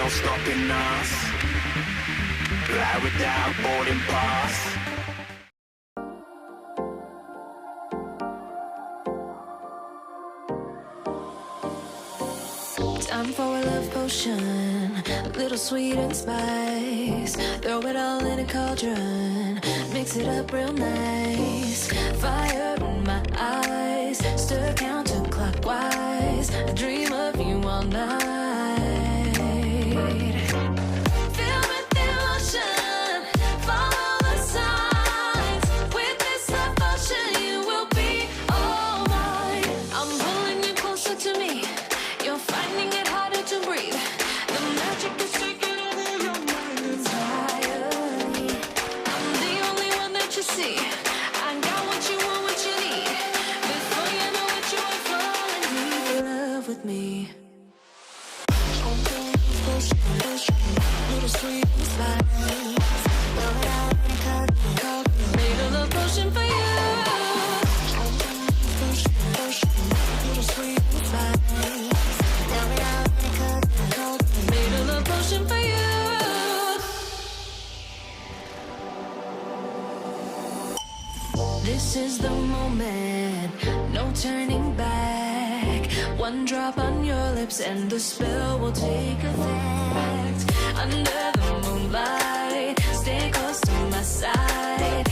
no stopping us. Fly without boarding pass. Time for a love potion, a little sweet and spice. Throw it all in a cauldron, mix it up real nice. Fire in my eyes, stir counterclockwise. I dream of you all night. Fill with emotion, follow the signs. With this love potion, you will be all mine. I'm pulling you closer to me. You're finding it harder to breathe. The magic is taking over your mind entirely. I'm the only one that you see. I got what you want, what you need. Before you know it, you are falling deep in love with me. Little sweet spice. Made a love potion for you. Little sweet spice. Made a love potion for you. This is the moment, no turning back. One drop on your lips and the spell will take effect. Under the moonlight, stay close to my side.